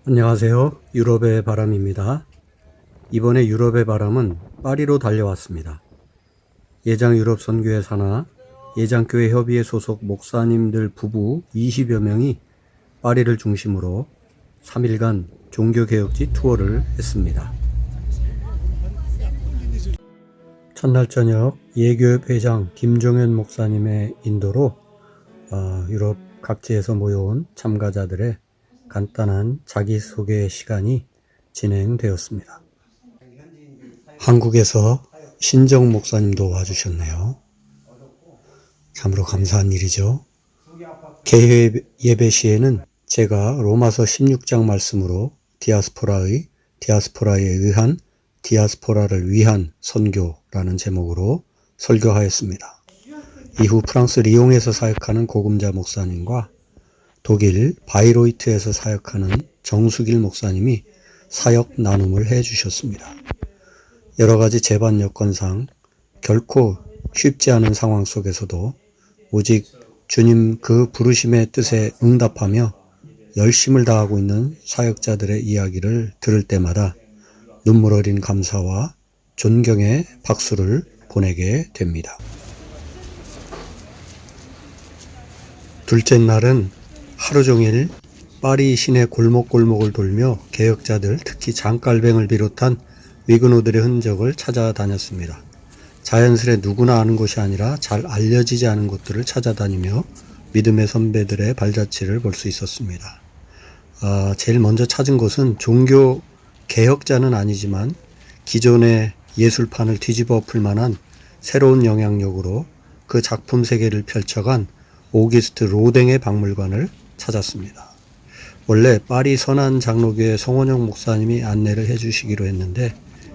안녕하세요. 유럽의 바람입니다. 이번에 유럽의 바람은 파리로 달려왔습니다. 예장 유럽 선교회 산하 예장교회 협의회 소속 목사님들 부부 20여 명이 파리를 중심으로 3일간 종교개혁지 투어를 했습니다. 첫날 저녁 예교협 회장 김종현 목사님의 인도로 유럽 각지에서 모여온 참가자들의 간단한 자기소개 시간이 진행되었습니다. 한국에서 신정 목사님도 와주셨네요. 참으로 감사한 일이죠. 개회 예배 시에는 제가 로마서 16장 말씀으로 디아스포라에 의한 디아스포라를 위한 선교라는 제목으로 설교하였습니다. 이후 프랑스 리옹에서 사역하는 고금자 목사님과 독일 바이로이트에서 사역하는 정수길 목사님이 사역 나눔을 해 주셨습니다. 여러 가지 재반 여건상 결코 쉽지 않은 상황 속에서도 오직 주님 그 부르심의 뜻에 응답하며 열심을 다하고 있는 사역자들의 이야기를 들을 때마다 눈물 어린 감사와 존경의 박수를 보내게 됩니다. 둘째 날은 하루 종일 파리 시내 골목골목을 돌며 개혁자들, 특히 장깔뱅을 비롯한 위그노들의 흔적을 찾아다녔습니다. 자연스레 누구나 아는 곳이 아니라 잘 알려지지 않은 곳들을 찾아다니며 믿음의 선배들의 발자취를 볼 수 있었습니다. 제일 먼저 찾은 곳은 종교 개혁자는 아니지만 기존의 예술판을 뒤집어 엎을 만한 새로운 영향력으로 그 작품 세계를 펼쳐간 오기스트 로댕의 박물관을 찾았습니다. 원래 파리 선한 장로교회 성원영 목사님이 안내를 해주시기로 했는데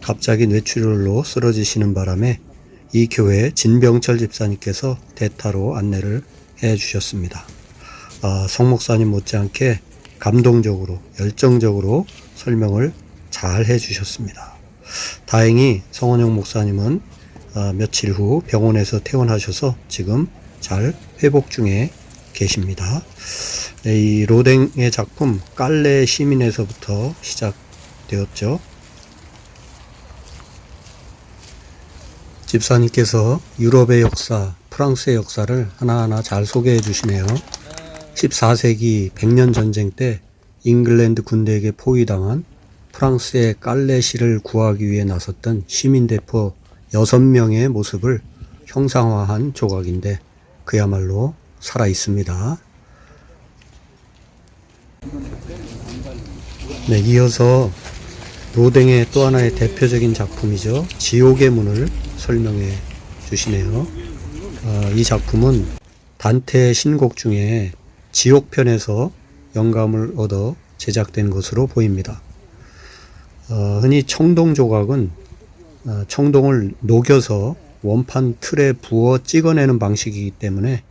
갑자기 뇌출혈로 쓰러지시는 바람에 이 교회 진병철 집사님께서 대타로 안내를 해주셨습니다. 성 목사님 못지않게 감동적으로 열정적으로 설명을 잘 해주셨습니다. 다행히 성원영 목사님은 며칠 후 병원에서 퇴원하셔서 지금 잘 회복 중에 계십니다. 이 로댕의 작품 깔레 시민에서부터 시작되었죠. 집사님께서 유럽의 역사, 프랑스의 역사를 하나하나 잘 소개해 주시네요. 14세기 백년 전쟁 때 잉글랜드 군대에게 포위당한 프랑스의 깔레시를 구하기 위해 나섰던 시민대포 6명의 모습을 형상화한 조각인데 그야말로 살아 있습니다. 네, 이어서 로댕의 또 하나의 대표적인 작품이죠. 지옥의 문을 설명해 주시네요. 이 작품은 단테의 신곡 중에 지옥편에서 영감을 얻어 제작된 것으로 보입니다. 흔히 청동 조각은 청동을 녹여서 원판 틀에 부어 찍어내는 방식이기 때문에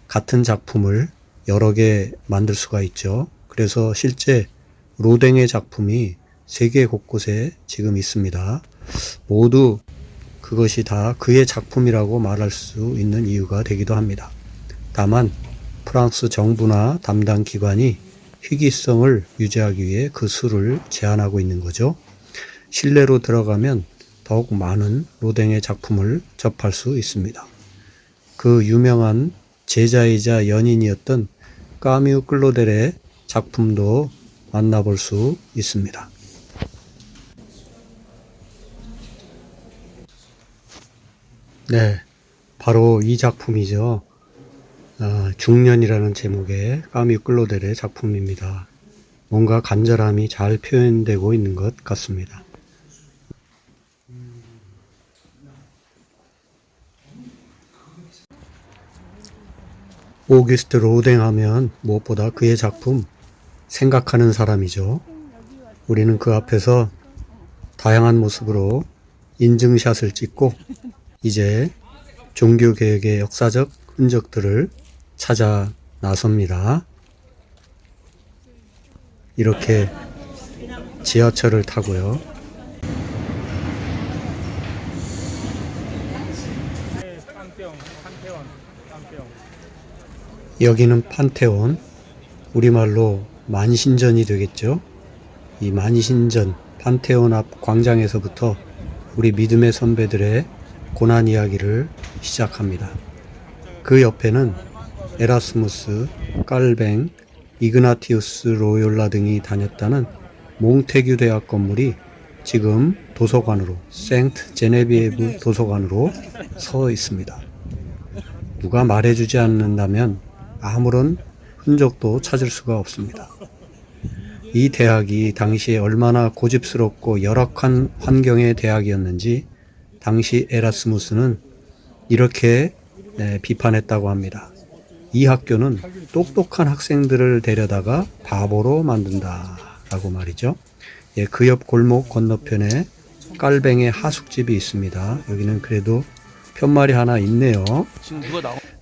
같은 작품을 여러 개 만들 수가 있죠. 그래서 실제 로댕의 작품이 세계 곳곳에 지금 있습니다. 모두 그것이 다 그의 작품이라고 말할 수 있는 이유가 되기도 합니다. 다만 프랑스 정부나 담당 기관이 희귀성을 유지하기 위해 그 수를 제한하고 있는 거죠. 실내로 들어가면 더욱 많은 로댕의 작품을 접할 수 있습니다. 그 유명한 제자이자 연인이었던 까뮤 클로델의 작품도 만나볼 수 있습니다. 네, 바로 이 작품이죠. 중년이라는 제목의 까뮤 클로델의 작품입니다. 뭔가 간절함이 잘 표현되고 있는 것 같습니다. 오기스트 로댕 하면 무엇보다 그의 작품 생각하는 사람이죠. 우리는 그 앞에서 다양한 모습으로 인증샷을 찍고 이제 종교개혁의 역사적 흔적들을 찾아 나섭니다. 이렇게 지하철을 타고요. 여기는 판테온, 우리말로 만신전이 되겠죠. 이 만신전 판테온 앞 광장에서부터 우리 믿음의 선배들의 고난 이야기를 시작합니다. 그 옆에는 에라스무스, 깔뱅, 이그나티우스 로욜라 등이 다녔다는 몽테규 대학 건물이 지금 도서관으로, 생트 제네비에브 도서관으로 서 있습니다. 누가 말해주지 않는다면 아무런 흔적도 찾을 수가 없습니다. 이 대학이 당시에 얼마나 고집스럽고 열악한 환경의 대학이었는지 당시 에라스무스는 이렇게 비판했다고 합니다. 이 학교는 똑똑한 학생들을 데려다가 바보로 만든다 라고 말이죠. 그 옆 골목 건너편에 깔뱅의 하숙집이 있습니다. 여기는 그래도 편말이 하나 있네요.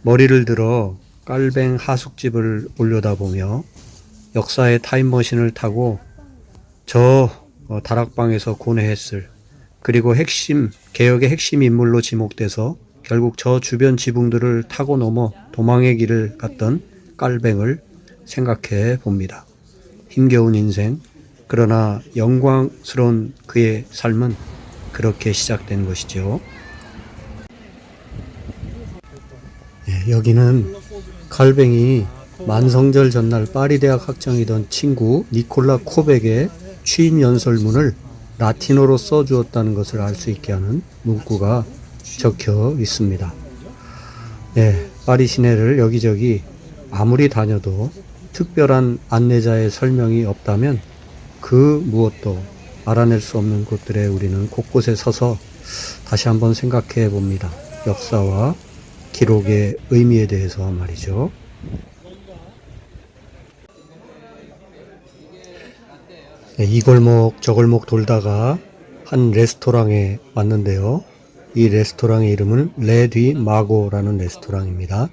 머리를 들어 깔뱅 하숙집을 올려다보며 역사의 타임머신을 타고 저 다락방에서 고뇌했을, 그리고 개혁의 핵심 인물로 지목돼서 결국 저 주변 지붕들을 타고 넘어 도망의 길을 갔던 깔뱅을 생각해 봅니다. 힘겨운 인생, 그러나 영광스러운 그의 삶은 그렇게 시작된 것이죠. 여기는 깔뱅이 만성절 전날 파리 대학 학장이던 친구 니콜라 코백의 취임 연설문을 라틴어로 써주었다는 것을 알 수 있게 하는 문구가 적혀 있습니다. 파리 시내를 여기저기 아무리 다녀도 특별한 안내자의 설명이 없다면 그 무엇도 알아낼 수 없는 곳들에 우리는 곳곳에 서서 다시 한번 생각해 봅니다. 역사와 기록의 의미에 대해서 말이죠. 이 골목 저 골목 돌다가 한 레스토랑에 왔는데요. 이 레스토랑의 이름은 레디 마고라는 레스토랑입니다.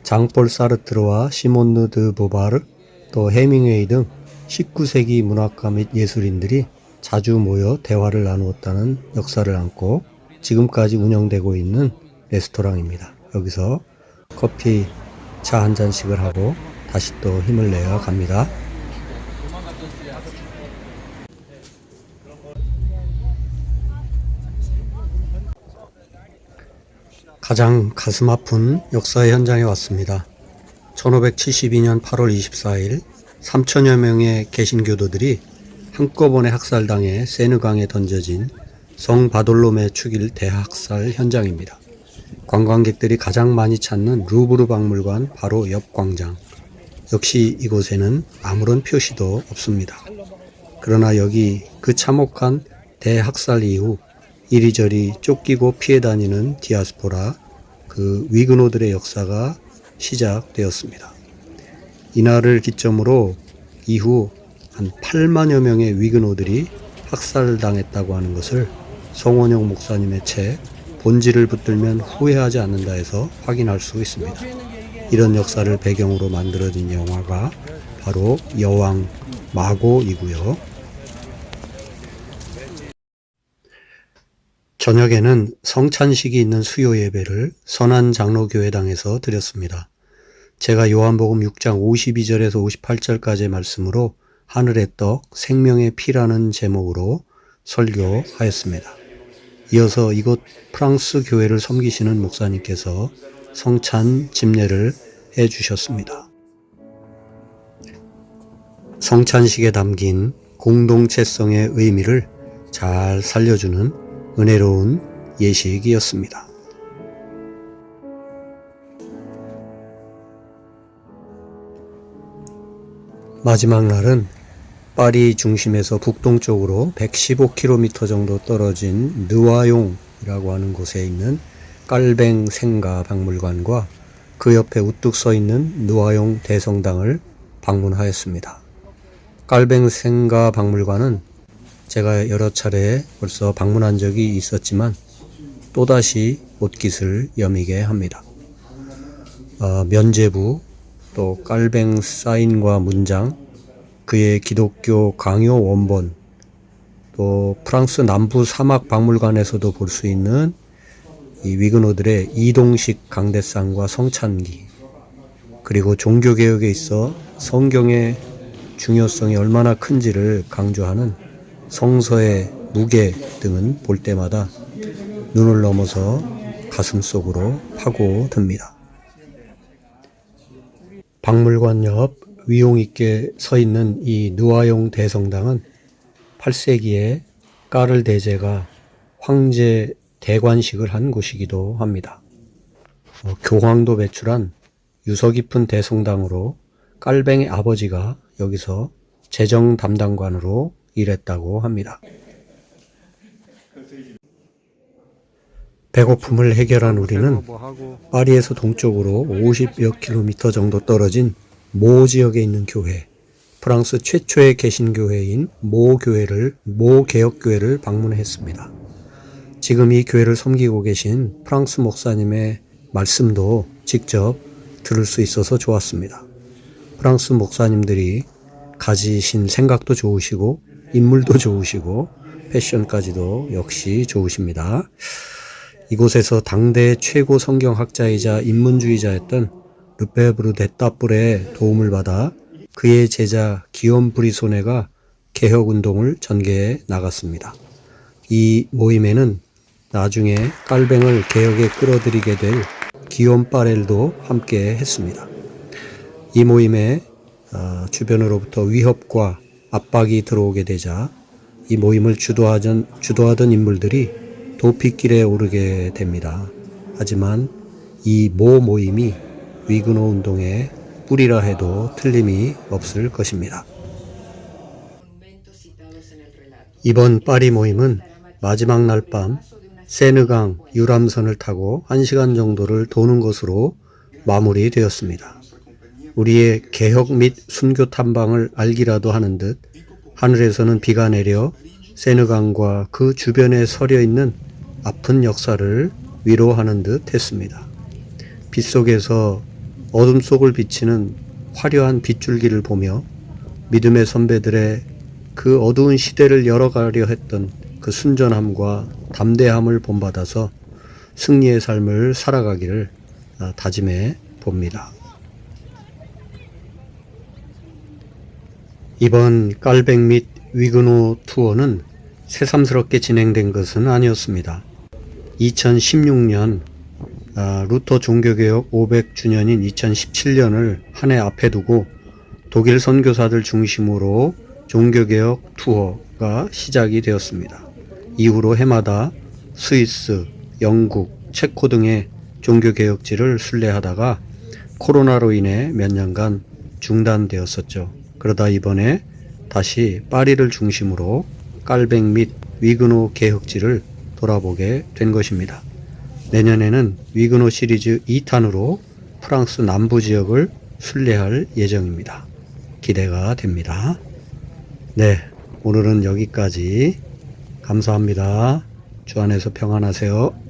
장폴 사르트르와 시몬느 드 보바르, 또 해밍웨이 등 19세기 문학가 및 예술인들이 자주 모여 대화를 나누었다는 역사를 안고 지금까지 운영되고 있는 레스토랑입니다. 여기서 커피, 차 한 잔씩을 하고 다시 또 힘을 내어 갑니다. 가장 가슴 아픈 역사의 현장에 왔습니다. 1572년 8월 24일 3천여 명의 개신교도들이 한꺼번에 학살당해 세느강에 던져진 성 바돌로메 축일 대학살 현장입니다. 관광객들이 가장 많이 찾는 루브르 박물관 바로 옆 광장. 역시 이곳에는 아무런 표시도 없습니다. 그러나 여기 그 참혹한 대학살 이후 이리저리 쫓기고 피해 다니는 디아스포라, 그 위그노들의 역사가 시작되었습니다. 이날을 기점으로 이후 한 8만여 명의 위그노들이 학살당했다고 하는 것을 성원용 목사님의 책 본질을 붙들면 후회하지 않는다에서 확인할 수 있습니다. 이런 역사를 배경으로 만들어진 영화가 바로 여왕 마고이고요. 저녁에는 성찬식이 있는 수요 예배를 선한장로교회당에서 드렸습니다. 제가 요한복음 6장 52절에서 58절까지의 말씀으로 하늘의 떡 생명의 피라는 제목으로 설교하였습니다. 이어서 이곳 프랑스 교회를 섬기시는 목사님께서 성찬 집례를 해 주셨습니다. 성찬식에 담긴 공동체성의 의미를 잘 살려주는 은혜로운 예식이었습니다. 마지막 날은 파리 중심에서 북동쪽으로 115km 정도 떨어진 느와용이라고 하는 곳에 있는 깔뱅 생가 박물관과 그 옆에 우뚝 서 있는 느와용 대성당을 방문하였습니다. 깔뱅 생가 박물관은 제가 여러 차례 벌써 방문한 적이 있었지만 또다시 옷깃을 여미게 합니다. 면제부, 또 깔뱅 사인과 문장, 그의 기독교 강요 원본, 또 프랑스 남부 사막 박물관에서도 볼 수 있는 이 위그노들의 이동식 강대상과 성찬기, 그리고 종교개혁에 있어 성경의 중요성이 얼마나 큰지를 강조하는 성서의 무게 등은 볼 때마다 눈을 넘어서 가슴 속으로 파고듭니다. 박물관 옆 위용 있게 서 있는 이 누아용 대성당은 8세기에 까를 대제가 황제 대관식을 한 곳이기도 합니다. 교황도 배출한 유서 깊은 대성당으로 깔뱅의 아버지가 여기서 재정 담당관으로 일했다고 합니다. 배고픔을 해결한 우리는 파리에서 동쪽으로 50여 킬로미터 정도 떨어진 모 지역에 있는 교회, 프랑스 최초의 개신교회인 모 개혁교회를 방문했습니다. 지금 이 교회를 섬기고 계신 프랑스 목사님의 말씀도 직접 들을 수 있어서 좋았습니다. 프랑스 목사님들이 가지신 생각도 좋으시고 인물도 좋으시고 패션까지도 역시 좋으십니다. 이곳에서 당대 최고 성경학자이자 인문주의자였던 르페브르 데따뿔의 도움을 받아 그의 제자 기욤 브리소네가 개혁운동을 전개해 나갔습니다. 이 모임에는 나중에 깔뱅을 개혁에 끌어들이게 될 기욤 파렐도 함께 했습니다. 이 모임에 주변으로부터 위협과 압박이 들어오게 되자 이 모임을 주도하던 인물들이 도피길에 오르게 됩니다. 하지만 이 모 모임이 위그노 운동의 뿌리라 해도 틀림이 없을 것입니다. 이번 파리 모임은 마지막 날 밤 세느강 유람선을 타고 1시간 정도를 도는 것으로 마무리되었습니다. 우리의 개혁 및 순교 탐방을 알기라도 하는 듯 하늘에서는 비가 내려 세느강과 그 주변에 서려 있는 아픈 역사를 위로하는 듯 했습니다. 빛 속에서 어둠 속을 비치는 화려한 빗줄기를 보며 믿음의 선배들의 그 어두운 시대를 열어가려 했던 그 순전함과 담대함을 본받아서 승리의 삶을 살아가기를 다짐해 봅니다. 이번 깔뱅 및 위그노 투어는 새삼스럽게 진행된 것은 아니었습니다. 2016년 루터 종교개혁 500주년인 2017년을 한 해 앞에 두고 독일 선교사들 중심으로 종교개혁 투어가 시작이 되었습니다. 이후로 해마다 스위스, 영국, 체코 등의 종교개혁지를 순례하다가 코로나로 인해 몇 년간 중단되었었죠. 그러다 이번에 다시 파리를 중심으로 깔뱅 및 위그노 개혁지를 돌아보게 된 것입니다. 내년에는 위그노 시리즈 2탄으로 프랑스 남부 지역을 순례할 예정입니다. 기대가 됩니다. 네, 오늘은 여기까지. 감사합니다. 주 안에서 평안하세요.